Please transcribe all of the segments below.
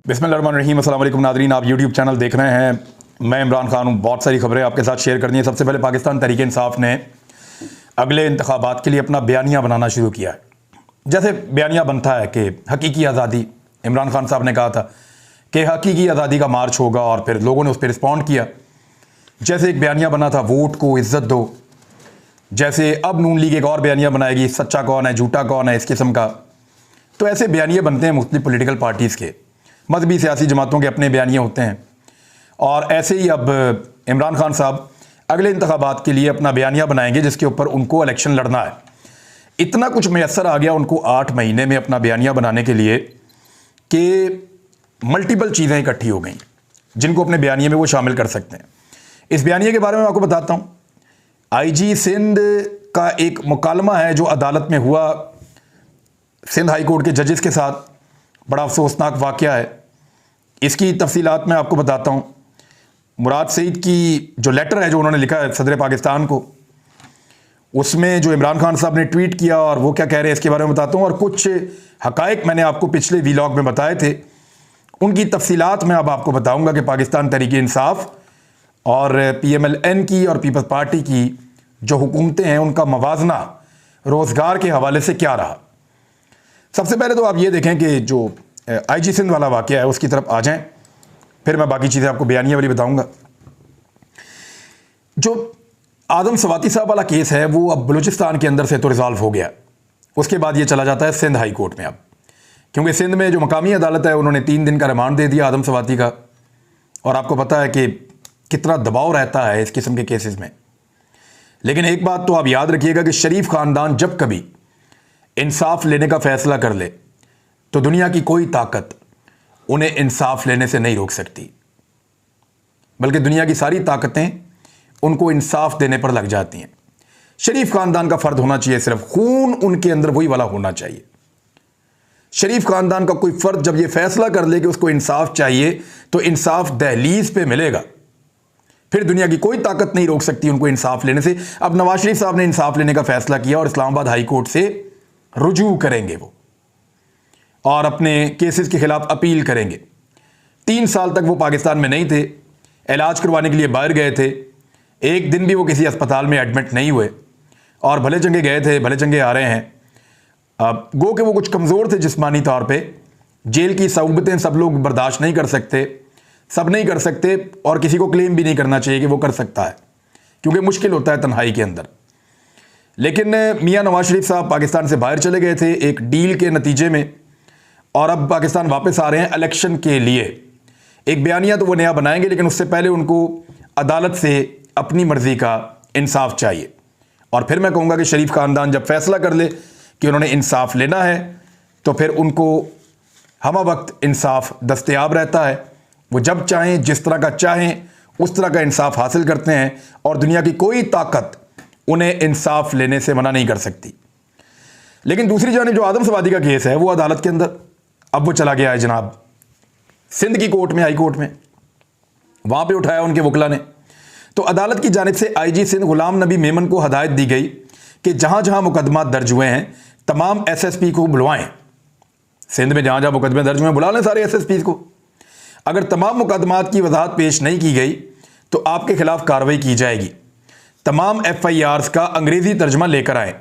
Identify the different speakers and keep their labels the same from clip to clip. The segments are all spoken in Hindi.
Speaker 1: बिस्मिल्लाहिर्रहमानिर्रहीम। अस्सलाम वालेकुम नाज़रीन, आप यूट्यूब चैनल देख रहे हैं। मैं इमरान खान हूँ। बहुत सारी खबरें आपके साथ शेयर करनी है। सबसे पहले पाकिस्तान तहरीक इंसाफ ने अगले इंतखाबात के लिए अपना बयानिया बनाना शुरू किया है। जैसे बयानिया बनता है कि हकीकी आज़ादी, इमरान खान साहब ने कहा था कि हकीकी आज़ादी का मार्च होगा और फिर लोगों ने उस पर रिस्पॉन्ड किया। जैसे एक बयानिया बना था वोट को इज़्ज़त दो, जैसे अब नून लीग एक और बयानिया बनाएगी सच्चा कौन है झूठा कौन है, इस किस्म का। तो ऐसे बयानिए बनते हैं मुख्तलिफ पॉलिटिकल पार्टीज़ के, मजहबी सियासी जमातों के अपने बयानिए होते हैं। और ऐसे ही अब इमरान खान साहब अगले इंतखाबात के लिए अपना बयानिया बनाएंगे जिसके ऊपर उनको इलेक्शन लड़ना है। इतना कुछ मैसर आ गया उनको 8 महीने में अपना बयानिया बनाने के लिए कि मल्टीपल चीज़ें इकट्ठी हो गई जिनको अपने बयानिए में वो शामिल कर सकते हैं। इस बयानिए के बारे में आपको बताता हूँ। IG सिंध का एक मुकालमा है जो अदालत में हुआ सिंध हाई कोर्ट के जजेस के साथ। बड़ा अफसोसनाक वाक़या है। इसकी तफसीलात मैं आपको बताता हूँ। मुराद सईद की जो लेटर है जो उन्होंने लिखा है सदर पाकिस्तान को, उसमें जो इमरान खान साहब ने ट्वीट किया और वो क्या कह रहे हैं इसके बारे में बताता हूँ। और कुछ हकायक मैंने आपको पिछले वीलॉग में बताए थे, उनकी तफसीलात मैं अब आपको बताऊँगा कि पाकिस्तान तहरीक इंसाफ और PMLN की और पीपल्स पार्टी की जो हुकूमतें हैं उनका मवाजना रोज़गार के हवाले से क्या रहा। सबसे पहले तो आप ये देखें कि जो IG सिंध वाला वाक़या है उसकी तरफ आ जाएं, फिर मैं बाकी चीज़ें आपको बयानिया वाली बताऊंगा। जो आदम सवाती साहब वाला केस है वो अब बलूचिस्तान के अंदर से तो रिजॉल्व हो गया। उसके बाद ये चला जाता है सिंध हाई कोर्ट में अब, क्योंकि सिंध में जो मकामी अदालत है उन्होंने 3 दिन का रिमांड दे दिया आदम सवाती का। और आपको पता है कि कितना दबाव रहता है इस किस्म के केसेस में। लेकिन एक बात तो आप याद रखिएगा कि शरीफ ख़ानदान जब कभी इंसाफ लेने का फैसला कर ले तो दुनिया की कोई ताकत उन्हें इंसाफ लेने से नहीं रोक सकती, बल्कि दुनिया की सारी ताकतें उनको इंसाफ देने पर लग जाती हैं। शरीफ ख़ानदान का फ़र्द होना चाहिए, सिर्फ खून उनके अंदर वही वाला होना चाहिए। शरीफ ख़ानदान का कोई फ़र्द जब ये फैसला कर ले कि उसको इंसाफ चाहिए तो इंसाफ दहलीज पे मिलेगा। फिर दुनिया की कोई ताकत नहीं रोक सकती उनको इंसाफ लेने से। अब नवाज शरीफ साहब ने इंसाफ लेने का फैसला किया और इस्लामाबाद हाई कोर्ट से रुजू करेंगे वो और अपने केसेस के खिलाफ अपील करेंगे। 3 साल तक वो पाकिस्तान में नहीं थे, इलाज करवाने के लिए बाहर गए थे। एक दिन भी वो किसी अस्पताल में एडमिट नहीं हुए और भले चंगे गए थे भले चंगे आ रहे हैं। अब गो कि वो कुछ कमज़ोर थे जिस्मानी तौर पे। जेल की सऊबतें सब लोग बर्दाश्त नहीं कर सकते, सब नहीं कर सकते और किसी को क्लेम भी नहीं करना चाहिए कि वो कर सकता है, क्योंकि मुश्किल होता है तन्हाई के अंदर। लेकिन मियां नवाज शरीफ साहब पाकिस्तान से बाहर चले गए थे एक डील के नतीजे में, और अब पाकिस्तान वापस आ रहे हैं इलेक्शन के लिए। एक बयानिया तो वो नया बनाएंगे, लेकिन उससे पहले उनको अदालत से अपनी मर्ज़ी का इंसाफ चाहिए। और फिर मैं कहूँगा कि शरीफ ख़ानदान जब फैसला कर ले कि उन्होंने इंसाफ लेना है तो फिर उनको हमा वक्त इंसाफ दस्तयाब रहता है। वो जब चाहें जिस तरह का चाहें उस तरह का इंसाफ हासिल करते हैं और दुनिया की कोई ताकत उन्हें इंसाफ लेने से मना नहीं कर सकती। लेकिन दूसरी जानिब जो आदम सवादी का केस है वो अदालत के अंदर अब वो चला गया है जनाब सिंध की कोर्ट में, हाई कोर्ट में। वहाँ पे उठाया उनके वकला ने। तो अदालत की जानिब से IG सिंध गुलाम नबी मेमन को हदायत दी गई कि जहाँ जहाँ मुकदमा दर्ज हुए हैं तमाम SSP को बुलवाएं। सिंध में जहाँ जहाँ मुकदमे दर्ज हुए बुला लें सारे SSP को। अगर तमाम मुकदमात की वजाहत पेश नहीं की गई तो आपके खिलाफ कार्रवाई की जाएगी। तमाम FIRs का अंग्रेज़ी तर्जमा लेकर आए।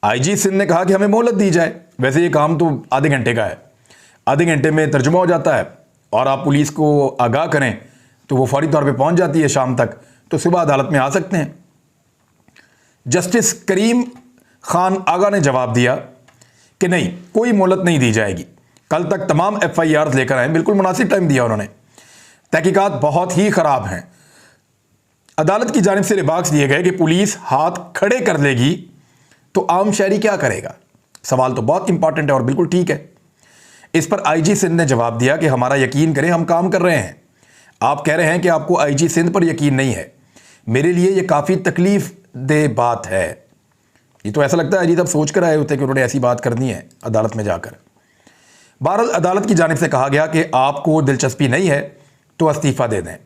Speaker 1: IG सिंध ने कहा कि हमें मोहलत दी जाए। वैसे ये काम तो आधे घंटे का है, आधे घंटे में तर्जुमा हो जाता है और आप पुलिस को आगाह करें तो वो फौरी तौर पे पहुंच जाती है शाम तक, तो सुबह अदालत में आ सकते हैं। जस्टिस करीम खान आगा ने जवाब दिया कि नहीं, कोई मोहलत नहीं दी जाएगी, कल तक तमाम FIRs लेकर आए। बिल्कुल मुनासिब टाइम दिया उन्होंने। तहकीकात बहुत ही ख़राब हैं। अदालत की जानिब से रिमार्क्स दिए गए कि पुलिस हाथ खड़े कर लेगी तो आम शहरी क्या करेगा। सवाल तो बहुत इंपॉर्टेंट है और बिल्कुल ठीक है। इस पर IG सिंध ने जवाब दिया कि हमारा यकीन करें, हम काम कर रहे हैं। आप कह रहे हैं कि आपको IG सिंध पर यकीन नहीं है, मेरे लिए यह काफ़ी तकलीफ दे बात है। ये तो ऐसा लगता है IG साहब सोच कर आए होते कि उन्होंने ऐसी बात करनी है अदालत में जाकर। बहरहाल अदालत की जानिब से कहा गया कि आपको दिलचस्पी नहीं है तो इस्तीफ़ा दे दें।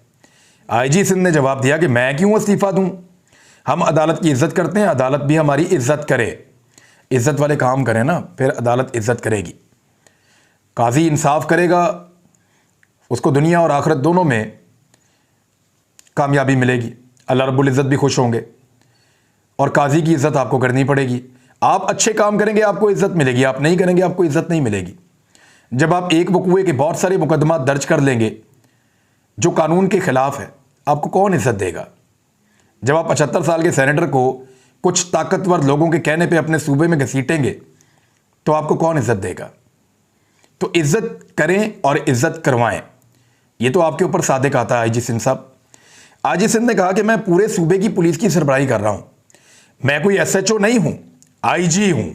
Speaker 1: IG सिंध ने जवाब दिया कि मैं क्यों इस्तीफ़ा दूँ, हम अदालत की इज़्ज़त करते हैं, अदालत भी हमारी इज़्ज़त करे। इज़्ज़त वाले काम करें ना, फिर अदालत इज़्ज़त करेगी। काजी इंसाफ करेगा उसको दुनिया और आखिरत दोनों में कामयाबी मिलेगी, अल्लाह रब्बुल इज़्ज़त भी खुश होंगे और काजी की इज़्ज़त आपको करनी पड़ेगी। आप अच्छे काम करेंगे आपको इज़्ज़त मिलेगी, आप नहीं करेंगे आपको इज़्ज़त नहीं मिलेगी। जब आप एक वकूए के बहुत सारे मुकदमा दर्ज कर लेंगे जो कानून के ख़िलाफ़ है, आपको कौन इज़्ज़त देगा? जब आप 75 साल के सेनेटर को कुछ ताकतवर लोगों के कहने पे अपने सूबे में घसीटेंगे तो आपको कौन इज़्ज़त देगा? तो इज़्ज़त करें और इज़्ज़त करवाएं, ये तो आपके ऊपर सादिक आता है। आईजी सिंध साहब, आईजी सिंध ने कहा कि मैं पूरे सूबे की पुलिस की सरबराही कर रहा हूं, मैं कोई एसएचओ नहीं हूं, आईजी हूं।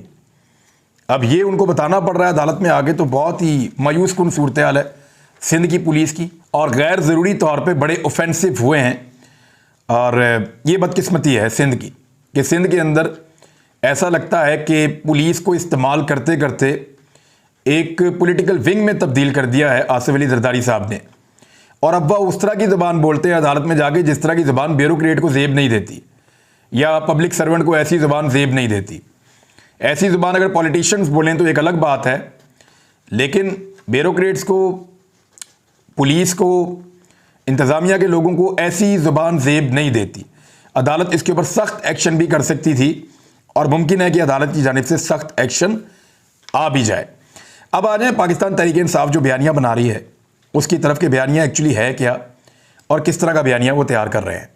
Speaker 1: अब ये उनको बताना पड़ रहा है अदालत में आगे, तो बहुत ही मायूस कुन सूरत हाल है सिंध की पुलिस की, और गैर ज़रूरी तौर पे बड़े ऑफेंसिव हुए हैं। और ये बदकिस्मती है सिंध की कि सिंध के अंदर ऐसा लगता है कि पुलिस को इस्तेमाल करते करते एक पॉलिटिकल विंग में तब्दील कर दिया है आसिफ अली जरदारी साहब ने। और अब वह उस तरह की ज़बान बोलते हैं अदालत में जाके जिस तरह की ज़बान ब्यूरोक्रेट को ज़ेब नहीं देती, या पब्लिक सर्वेंट को ऐसी ज़बान ज़ेब नहीं देती। ऐसी ज़ुबान अगर पॉलिटिशियंस बोलें तो एक अलग बात है, लेकिन ब्यूरोक्रेट्स को, पुलिस को, इंतज़ामिया के लोगों को ऐसी ज़ुबान ज़ेब नहीं देती। अदालत इसके ऊपर सख्त एक्शन भी कर सकती थी और मुमकिन है कि अदालत की जानिब से सख्त एक्शन आ भी जाए। अब आ जाए पाकिस्तान तहरीक इंसाफ जो बयानियाँ बना रही है उसकी तरफ के बयानियाँ एक्चुअली है क्या और किस तरह का बयानिया वो तैयार कर रहे हैं।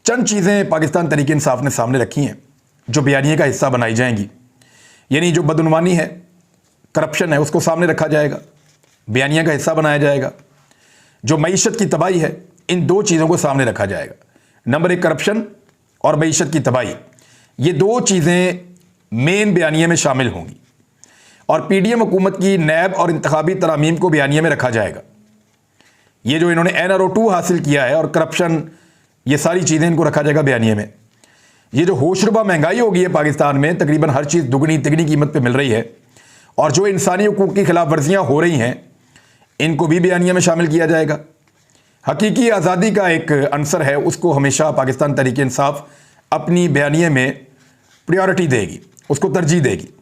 Speaker 1: चंद चीज़ें पाकिस्तान तहरीक इंसाफ ने सामने रखी हैं जो बयानिए का हिस्सा बनाई जाएंगी। यानी जो बदउनवानी है, करप्शन है, उसको सामने रखा जाएगा, बयानिया का हिस्सा बनाया जाएगा। जो मईशत की तबाही है, इन दो चीज़ों को सामने रखा जाएगा। नंबर एक करप्शन और मईशत की तबाही, ये दो चीज़ें मेन बयानिए में शामिल होंगी। और पीडीएम हुकूमत की नैब और इंतखाबी तरामीम को बयानिए में रखा जाएगा। ये जो इन्होंने NRO 2 हासिल किया है और करप्शन, ये सारी चीज़ें इनको रखा जाएगा बयानिए में। ये जो होशरुबा महंगाई हो गई है पाकिस्तान में, तकरीबन हर चीज़ दुगनी तिगनी कीमत पे मिल रही है, और जो इंसानी हुकूक की खिलाफ वर्जियाँ हो रही हैं, इनको भी बयानिया में शामिल किया जाएगा। हकीकी आज़ादी का एक अंसर है, उसको हमेशा पाकिस्तान तहरीक इंसाफ अपनी बयानिए में प्रायोरिटी देगी, उसको तरजीह देगी।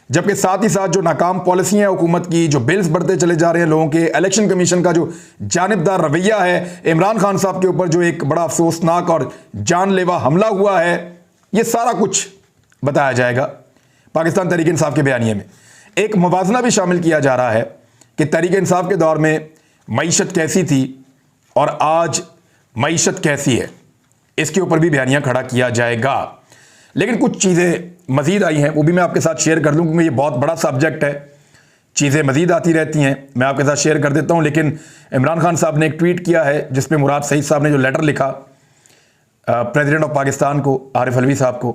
Speaker 1: जबकि साथ ही साथ जो नाकाम पॉलिसियाँ हुकूमत की, जो बिल्स बढ़ते चले जा रहे हैं लोगों के, इलेक्शन कमीशन का जो जानिबदार रवैया है, इमरान खान साहब के ऊपर जो एक बड़ा अफसोसनाक और जानलेवा हमला हुआ है, ये सारा कुछ बताया जाएगा पाकिस्तान तहरीक इंसाफ के बयानिए में। एक मुवाजना भी शामिल किया जा रहा है कि तहरीक इंसाफ के दौर में मईशत कैसी थी और आज मईशत कैसी है, इसके ऊपर भी बयानिया खड़ा किया जाएगा। लेकिन कुछ चीज़ें मज़ीद आई हैं, वो भी मैं आपके साथ शेयर कर दूं, क्योंकि ये बहुत बड़ा सब्जेक्ट है, चीज़ें मज़ीद आती रहती हैं, मैं आपके साथ शेयर कर देता हूं। लेकिन इमरान खान साहब ने एक ट्वीट किया है जिसमें मुराद सईद साहब ने जो लेटर लिखा प्रेसिडेंट ऑफ पाकिस्तान को, आरिफ अलवी साहब को,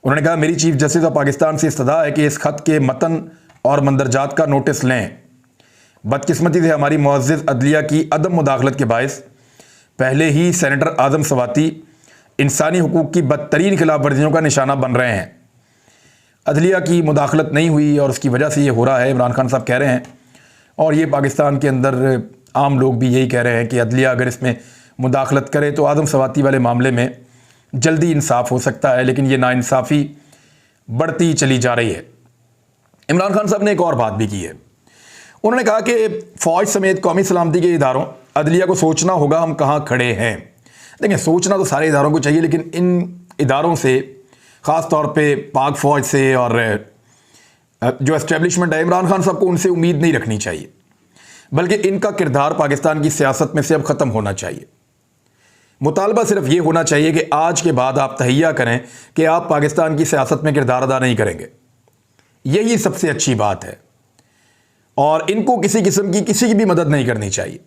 Speaker 1: उन्होंने कहा मेरी चीफ जस्टिस ऑफ पाकिस्तान से इस्तदा है कि इस खत के मतन और मंदरजात का नोटिस लें। बदकिस्मती से हमारी मुअज़्ज़िज़ अदलिया की अदम मुदाखलत के बायस पहले ही सेनेटर आज़म सवाती इंसानी हुकूक की बदतरीन खिलाफ वर्जियों का निशाना बन रहे हैं। अदलिया की मुदाखलत नहीं हुई और उसकी वजह से ये हो रहा है, इमरान खान साहब कह रहे हैं। और ये पाकिस्तान के अंदर आम लोग भी यही कह रहे हैं कि अदलिया अगर इसमें मुदाखलत करे तो आज़म सवाती वाले मामले में जल्दी इंसाफ हो सकता है, लेकिन ये नाइंसाफ़ी बढ़ती चली जा रही है। इमरान खान साहब ने एक और बात भी की है, उन्होंने कहा कि फ़ौज समेत कौमी सलामती के इदारों, अदलिया को सोचना होगा हम कहाँ खड़े हैं। देखिए, सोचना तो सारे इदारों को चाहिए, लेकिन इन इदारों से, ख़ास तौर पे पाक फ़ौज से और जो एस्टेब्लिशमेंट है, इमरान खान साहब को उनसे उम्मीद नहीं रखनी चाहिए, बल्कि इनका किरदार पाकिस्तान की सियासत में से अब ख़त्म होना चाहिए। मुतालबा सिर्फ ये होना चाहिए कि आज के बाद आप तहैया करें कि आप पाकिस्तान की सियासत में किरदार अदा नहीं करेंगे। यही सबसे अच्छी बात है। और इनको किसी किस्म की किसी की भी मदद नहीं करनी चाहिए,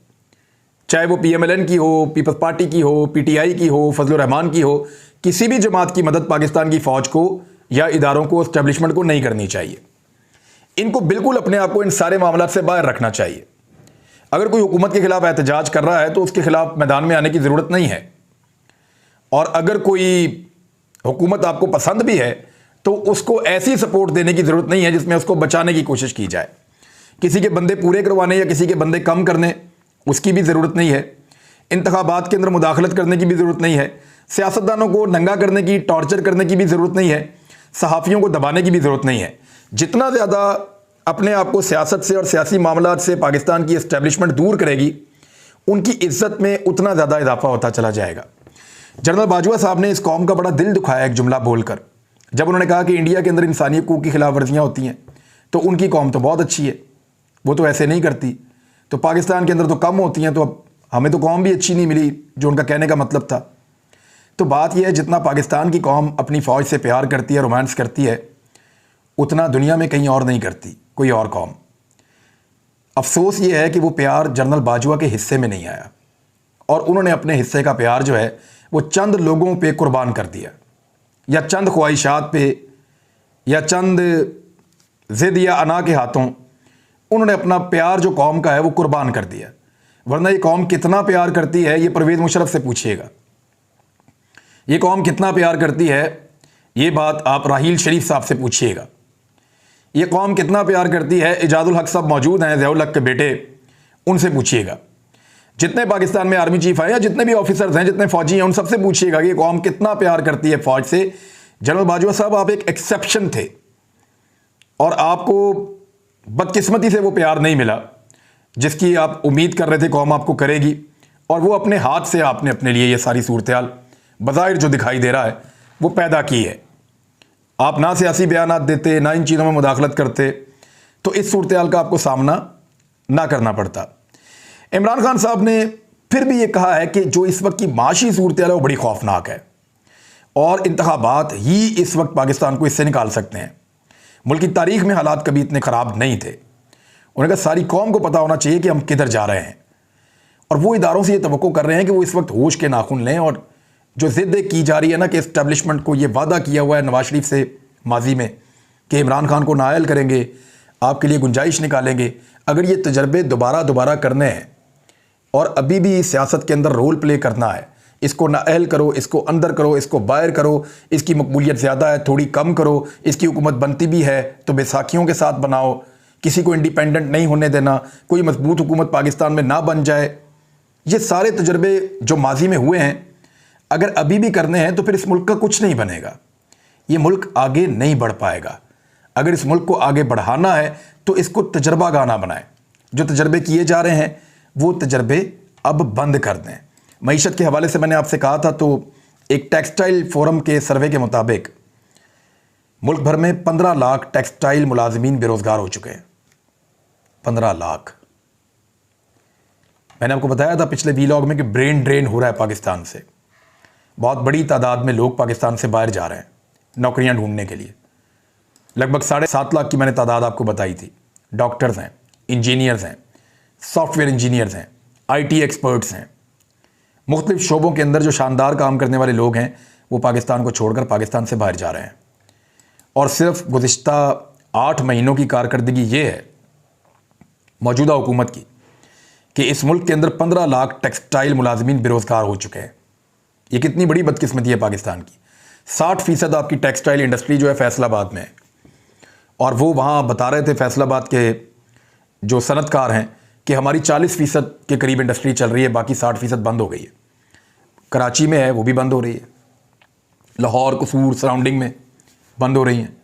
Speaker 1: चाहे वो PMLN की हो, पीपल्स पार्टी की हो, PTI की हो, फजलुर रहमान की हो, किसी भी जमात की मदद पाकिस्तान की फ़ौज को या इदारों को, एस्टेब्लिशमेंट को नहीं करनी चाहिए। इनको बिल्कुल अपने आप को इन सारे मामलों से बाहर रखना चाहिए। अगर कोई हुकूमत के खिलाफ एहतजाज कर रहा है तो उसके खिलाफ मैदान में आने की ज़रूरत नहीं है। और अगर कोई हुकूमत आपको पसंद भी है तो उसको ऐसी सपोर्ट देने की ज़रूरत नहीं है जिसमें उसको बचाने की कोशिश की जाए। किसी के बंदे पूरे करवाने या किसी के बंदे कम करने, उसकी भी ज़रूरत नहीं है। इंतखाबात के अंदर मुदाखलत करने की भी ज़रूरत नहीं है। सियासतदानों को नंगा करने की, टॉर्चर करने की भी ज़रूरत नहीं है। सहाफ़ियों को दबाने की भी ज़रूरत नहीं है। जितना ज़्यादा अपने आप को सियासत से और सियासी मामलात से पाकिस्तान की इस्टेब्लिशमेंट दूर करेगी, उनकी इज्जत में उतना ज़्यादा इजाफा होता चला जाएगा। जनरल बाजवा साहब ने इस कौम का बड़ा दिल दुखाया एक जुमला बोलकर, जब उन्होंने कहा कि इंडिया के अंदर इंसानी हकूक़ की खिलाफ वर्जियाँ होती हैं तो उनकी कौम तो बहुत अच्छी है, वो तो ऐसे नहीं करती, तो पाकिस्तान के अंदर तो कम होती हैं, तो अब हमें तो कौम भी अच्छी नहीं मिली, जो उनका कहने का मतलब था। तो बात यह है, जितना पाकिस्तान की कौम अपनी फ़ौज से प्यार करती है, रोमांस करती है, उतना दुनिया में कहीं और नहीं करती कोई और कौम। अफसोस ये है कि वो प्यार जनरल बाजवा के हिस्से में नहीं आया और उन्होंने अपने हिस्से का प्यार जो है वो चंद लोगों पे कुर्बान कर दिया, या चंद ख्वाहिशात पे, या चंद ज़िद या अना के हाथों उन्होंने अपना प्यार जो कौम का है वो कुर्बान कर दिया। वरना ये कौम कितना प्यार करती है, ये परवेज़ मुशर्रफ से पूछिएगा। ये कौम कितना प्यार करती है, ये बात आप राहील शरीफ साहब से पूछिएगा। ये कौम कितना प्यार करती है, इजाजुल हक साहब मौजूद हैं, ज़ियाउल हक के बेटे, उनसे पूछिएगा। जितने पाकिस्तान में आर्मी चीफ हैं या जितने भी ऑफिसर्स हैं, जितने फौजी हैं, उन सबसे पूछिएगा कि ये कौम कितना प्यार करती है फ़ौज से। जनरल बाजवा साहब, आप एक एक्सेप्शन थे और आपको बदकिस्मती से वो प्यार नहीं मिला जिसकी आप उम्मीद कर रहे थे कौम आपको करेगी, और वो अपने हाथ से आपने अपने लिए ये सारी सूरत-ए-हाल बज़ाहिर जो दिखाई दे रहा है वो पैदा की है। आप ना सियासी बयानात देते, ना इन चीज़ों में मुदाखलत करते, तो इस सूरत-ए-हाल का आपको सामना ना करना पड़ता। इमरान खान साहब ने फिर भी ये कहा है कि जो इस वक्त की माशी सूरत-ए-हाल है वो बड़ी खौफनाक है और इंतखाबात ही इस वक्त पाकिस्तान को इससे निकाल सकते हैं। मुल्क की तारीख में हालात कभी इतने ख़राब नहीं थे। उन्होंने कहा सारी कौम को पता होना चाहिए कि हम किधर जा रहे हैं, और वो इदारों से ये तवक्को कर रहे हैं कि वो इस वक्त होश के नाखून लें। और जो ज़िद की जा रही है ना कि इस्टेब्लिशमेंट को ये वादा किया हुआ है नवाज शरीफ से माजी में कि इमरान खान को नाअहल करेंगे, आपके लिए गुंजाइश निकालेंगे, अगर ये तजर्बे दोबारा करने हैं और अभी भी सियासत के अंदर रोल प्ले करना है, इसको नाअहल करो, इसको अंदर करो, इसको बाहर करो, इसकी मकबूलियत ज़्यादा है थोड़ी कम करो, इसकी हुकूमत बनती भी है तो बैसाखियों के साथ बनाओ, किसी को इंडिपेंडेंट नहीं होने देना, कोई मजबूत हुकूमत पाकिस्तान में ना बन जाए, ये सारे तजर्बे जो माजी में हुए हैं अगर अभी भी करने हैं तो फिर इस मुल्क का कुछ नहीं बनेगा, ये मुल्क आगे नहीं बढ़ पाएगा। अगर इस मुल्क को आगे बढ़ाना है तो इसको तजर्बा गाना बनाएं। जो तजर्बे किए जा रहे हैं वो तजर्बे अब बंद कर दें। मईशत के हवाले से मैंने आपसे कहा था, तो एक टेक्सटाइल फोरम के सर्वे के मुताबिक मुल्क भर में 15 लाख टेक्सटाइल मुलाजमीन बेरोज़गार हो चुके हैं। 15 लाख। मैंने आपको बताया था पिछले वीलॉग में कि ब्रेन ड्रेन हो रहा है पाकिस्तान से। बहुत बड़ी तादाद में लोग पाकिस्तान से बाहर जा रहे हैं नौकरियां ढूंढने के लिए। लगभग 7.5 लाख की मैंने तादाद आपको बताई थी। डॉक्टर्स हैं, इंजीनियर्स हैं, सॉफ्टवेयर इंजीनियर्स हैं, IT एक्सपर्ट्स हैं, मुख्तलिफ शोबों के अंदर जो शानदार काम करने वाले लोग हैं वो पाकिस्तान को छोड़कर पाकिस्तान से बाहर जा रहे हैं। और सिर्फ गुज़िश्ता 8 महीनों की कारकर्दगी ये है मौजूदा हुकूमत की कि इस मुल्क के अंदर 15 लाख टेक्सटाइल मुलाजमीन बेरोज़गार हो चुके हैं। ये कितनी बड़ी बदकिस्मती है पाकिस्तान की। 60% आपकी टेक्सटाइल इंडस्ट्री जो है फैसलाबाद में है, और वो वहाँ बता रहे थे फैसलाबाद के जो सनतकार हैं कि हमारी 40% के करीब इंडस्ट्री चल रही है, बाकी 60% बंद हो गई है। कराची में है वो भी बंद हो रही है, लाहौर कसूर सराउंडिंग में बंद हो रही हैं।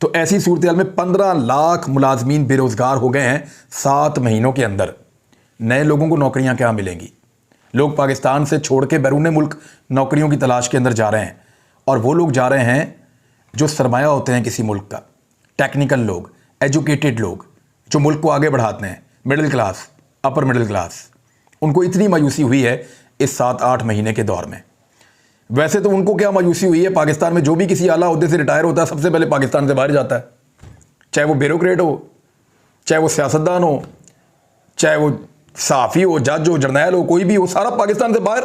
Speaker 1: तो ऐसी सूरत में 15 लाख मुलाजमीन बेरोज़गार हो गए हैं 7 महीनों के अंदर। नए लोगों को नौकरियां क्या मिलेंगी? लोग पाकिस्तान से छोड़ के बैरून मुल्क नौकरियों की तलाश के अंदर जा रहे हैं, और वो लोग जा रहे हैं जो सरमाया होते हैं किसी मुल्क का, टेक्निकल लोग, एजुकेटेड लोग जो मुल्क को आगे बढ़ाते हैं, middle class, upper middle class. उनको इतनी मायूसी हुई है इस 7-8 महीने के दौर में। वैसे तो उनको क्या मायूसी हुई है, पाकिस्तान में जो भी किसी आला ओहदे से रिटायर होता है सबसे पहले पाकिस्तान से बाहर जाता है, चाहे वो ब्यूरोक्रेट हो, चाहे वो सियासतदान हो, चाहे वो सहाफ़ी हो, जज हो, जर्नैल हो, कोई भी हो, सारा पाकिस्तान से बाहर।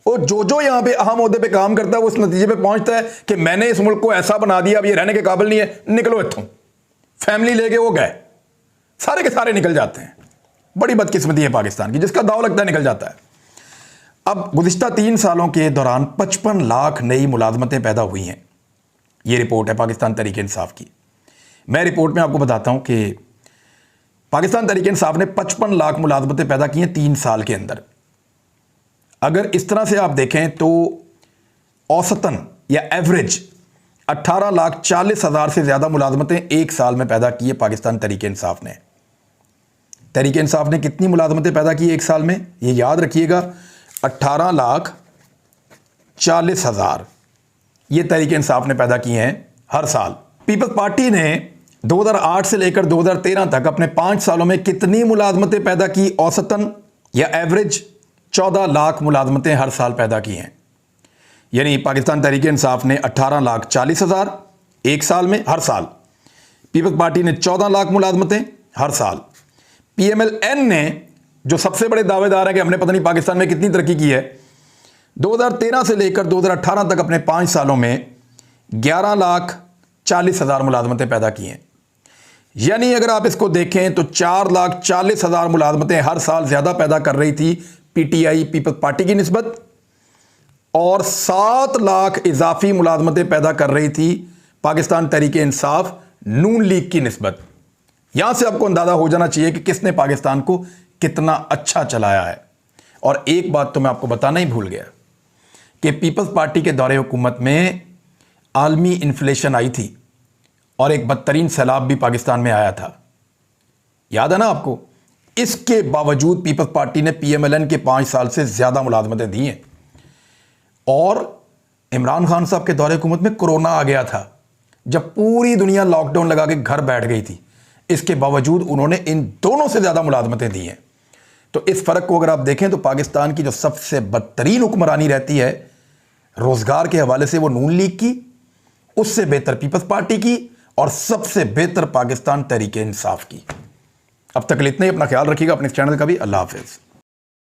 Speaker 1: और जो यहाँ पे अहम ओहदे पे काम करता है वो इस नतीजे पे पहुंचता है कि मैंने इस मुल्क को ऐसा बना दिया अब ये रहने के काबिल नहीं है, निकलो इत्थों। फैमिली लेके वो गए, सारे के सारे निकल जाते हैं। बड़ी बदकिस्मती है पाकिस्तान की, जिसका दाव लगता है निकल जाता है। अब गुज़िश्ता 3 सालों के दौरान 55 लाख नई मुलाजमतें पैदा हुई हैं। ये रिपोर्ट है पाकिस्तान तहरीक-ए-इंसाफ की। मैं रिपोर्ट में आपको बताता हूं कि पाकिस्तान तहरीक-ए-इंसाफ ने 55 लाख मुलाजमतें पैदा की हैं 3 साल के अंदर। अगर इस तरह से आप देखें तो औसतन या एवरेज 18,40,000 से ज़्यादा मुलाजमतें एक साल में पैदा की है पाकिस्तान तहरीक इंसाफ ने। तहरीक इंसाफ ने कितनी मुलाजमतें पैदा की एक साल में, ये याद रखिएगा, 18,40,000 ये तहरीक इंसाफ ने पैदा किए हैं हर साल। पीपल्स पार्टी ने 2008 से लेकर 2013 तक अपने 5 सालों में कितनी मुलाजमतें पैदा की, औसतन या एवरेज 14 लाख मुलाजमतें हर साल पैदा की हैं। यानी पाकिस्तान तहरीक इंसाफ ने 18,40,000 एक साल में, हर साल। पीपल्स पार्टी ने 14 लाख मुलाजमतें हर साल। PMLN ने, जो सबसे बड़े दावेदार हैं कि हमने पता नहीं पाकिस्तान में कितनी तरक्की की है, 2013 से लेकर 2018 तक अपने 5 सालों में 11,40,000 मुलाजमतें पैदा की हैं। यानी अगर आप इसको देखें तो 4,40,000 मुलाजमतें हर साल ज़्यादा पैदा कर रही थी PTI पीपल्स पार्टी की निस्बत, और 7 लाख इजाफी मुलाजमतें पैदा कर रही थी पाकिस्तान तहरीक इंसाफ नून लीग की निस्बत। यहां से आपको अंदाजा हो जाना चाहिए कि किसने पाकिस्तान को कितना अच्छा चलाया है। और एक बात तो मैं आपको बताना ही भूल गया कि पीपल्स पार्टी के दौरे हुकूमत में आलमी इन्फ्लेशन आई थी और एक बदतरीन सैलाब भी पाकिस्तान में आया था, याद है ना आपको। इसके बावजूद पीपल्स पार्टी ने PMLN के 5 साल से ज़्यादा मुलाजमतें दी हैं। और इमरान खान साहब के दौरे हुकूमत में कोरोना आ गया था, जब पूरी दुनिया लॉकडाउन लगा के घर बैठ गई थी। इसके बावजूद उन्होंने इन दोनों से ज़्यादा मुलाजमतें दी हैं। तो इस फ़र्क को अगर आप देखें तो पाकिस्तान की जो सबसे बदतरीन हुक्मरानी रहती है रोज़गार के हवाले से, वो नून लीग की, उससे बेहतर पीपल्स पार्टी की, और सबसे बेहतर पाकिस्तान तहरीक इंसाफ की। अब तक इतना ही। अपना ख्याल रखिएगा, अपने चैनल का भी। अल्लाह हाफिज़।